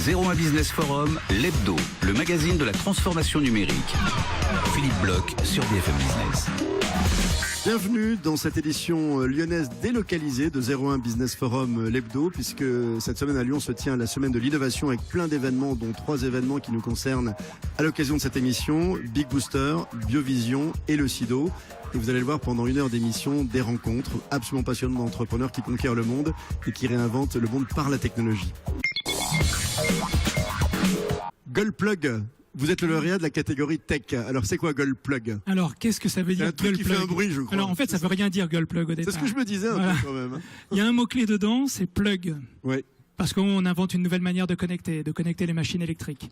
01 Business Forum, l'hebdo, le magazine de la transformation numérique. Philippe Bloch sur BFM Business. Bienvenue dans cette édition lyonnaise délocalisée de 01 Business Forum l'hebdo, puisque cette semaine à Lyon se tient la semaine de l'innovation avec plein d'événements, dont 3 événements qui nous concernent à l'occasion de cette émission: Big Booster, Biovision et le SIDO. Et vous allez le voir pendant 1 heure d'émission, des rencontres absolument passionnantes d'entrepreneurs qui conquièrent le monde et qui réinventent le monde par la technologie. Goldplug. Vous êtes le lauréat de la catégorie tech. Alors, c'est quoi Goldplug? Alors, qu'est-ce que ça veut dire? Un truc qui fait un bruit, je crois. Alors, en fait, ça veut rien dire Goldplug au départ. C'est ce que je me disais un peu quand même. Il y a un mot-clé dedans, c'est plug. Oui. Parce qu'on invente une nouvelle manière de connecter les machines électriques.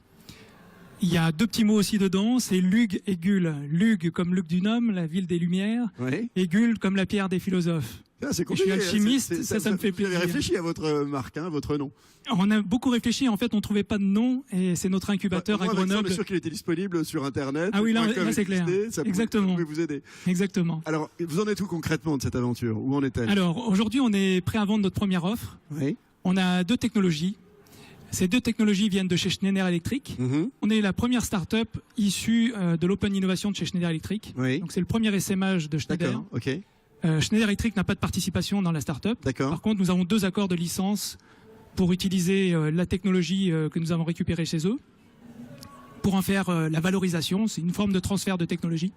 Il y a 2 petits mots aussi dedans, c'est Lug et Gull. Lug comme Luc du Nôme, la ville des Lumières, Oui. et Gull comme la pierre des philosophes. Ah, c'est Je compliqué. suis alchimiste, ça me fait plaisir. Vous avez réfléchi à votre marque, votre nom. On a beaucoup réfléchi, en fait on ne trouvait pas de nom, et c'est notre incubateur à Grenoble. On est sûr qu'il était disponible sur Internet. Ah oui, là c'est clair. Ça Exactement. pouvait vous aider. Exactement. Alors, vous en êtes où concrètement de cette aventure? Où en est-elle? Alors, aujourd'hui on est prêt à vendre notre première offre. Oui. On a 2 technologies. Ces 2 technologies viennent de chez Schneider Electric. On est la première start-up issue de l'Open Innovation de chez Schneider Electric. Oui. Donc c'est le premier SMH de Schneider. D'accord, ok. Schneider Electric n'a pas de participation dans la start-up. D'accord. Par contre, nous avons 2 accords de licence pour utiliser la technologie que nous avons récupérée chez eux, pour en faire la valorisation. C'est une forme de transfert de technologie.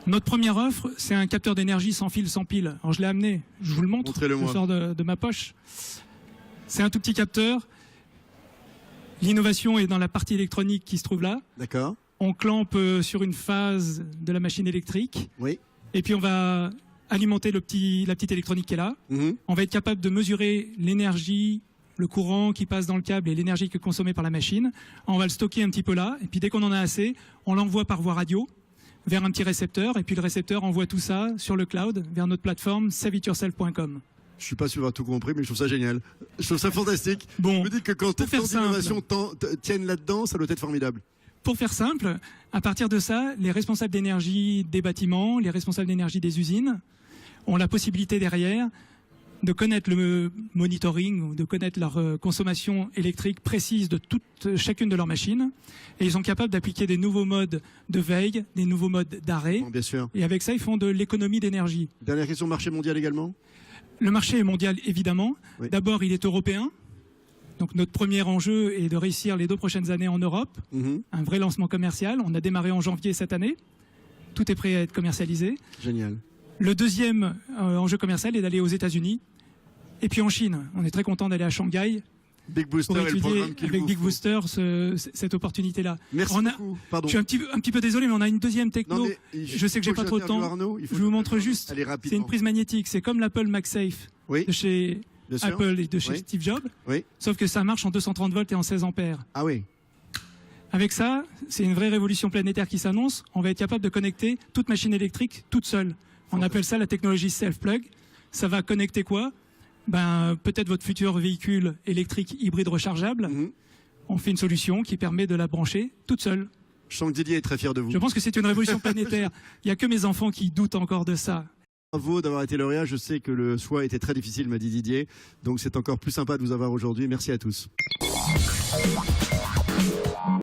Notre première offre, c'est un capteur d'énergie sans fil, sans pile. Alors je l'ai amené, je vous le montre. Montrez-le-moi. Je sors de ma poche. C'est un tout petit capteur. L'innovation est dans la partie électronique qui se trouve là. D'accord. On clampe sur une phase de la machine électrique. Oui. Et puis on va alimenter la petite électronique qui est là. On va être capable de mesurer l'énergie, le courant qui passe dans le câble et l'énergie qui est consommée par la machine. On va le stocker un petit peu là. Et puis dès qu'on en a assez, on l'envoie par voie radio vers un petit récepteur. Et puis le récepteur envoie tout ça sur le cloud vers notre plateforme saveityourself.com. Je suis pas sûr d'avoir tout compris, mais je trouve ça génial. Je trouve ça fantastique. Bon, je me dis que quand pour faire tant d'innovations tiennent là-dedans, ça doit être formidable. Pour faire simple, à partir de ça, les responsables d'énergie des bâtiments, les responsables d'énergie des usines ont la possibilité derrière de connaître le monitoring ou de connaître leur consommation électrique précise de chacune de leurs machines. Et ils sont capables d'appliquer des nouveaux modes de veille, des nouveaux modes d'arrêt. Bon, bien sûr. Et avec ça, ils font de l'économie d'énergie. Dernière question, marché mondial également? Le marché est mondial, évidemment. Oui. D'abord, il est européen. Donc notre premier enjeu est de réussir les 2 prochaines années en Europe. Un vrai lancement commercial. On a démarré en janvier cette année. Tout est prêt à être commercialisé. Génial. Le deuxième enjeu commercial est d'aller aux États-Unis. Et puis en Chine. On est très content d'aller à Shanghai Big Booster pour est le étudier programme qu'il avec vous Big faut. Booster cette opportunité-là. Merci beaucoup. Pardon. Je suis un petit peu désolé, mais on a une deuxième techno. Non, mais je sais que j'ai pas trop de temps. Je vous montre juste. Allez, C'est rapidement. une prise magnétique. C'est comme l'Apple MagSafe Oui. de chez Bien sûr. Apple et de chez Oui. Steve Jobs. Oui. Sauf que ça marche en 230 volts et en 16 ampères. Ah oui. Avec ça, c'est une vraie révolution planétaire qui s'annonce. On va être capable de connecter toute machine électrique toute seule. On appelle ça la technologie self-plug. Ça va connecter quoi? Peut-être votre futur véhicule électrique hybride rechargeable. On fait une solution qui permet de la brancher toute seule. Je sens que Didier est très fier de vous. Je pense que c'est une révolution planétaire. Il n'y a que mes enfants qui doutent encore de ça. Bravo d'avoir été lauréat. Je sais que le choix était très difficile, m'a dit Didier. Donc c'est encore plus sympa de vous avoir aujourd'hui. Merci à tous.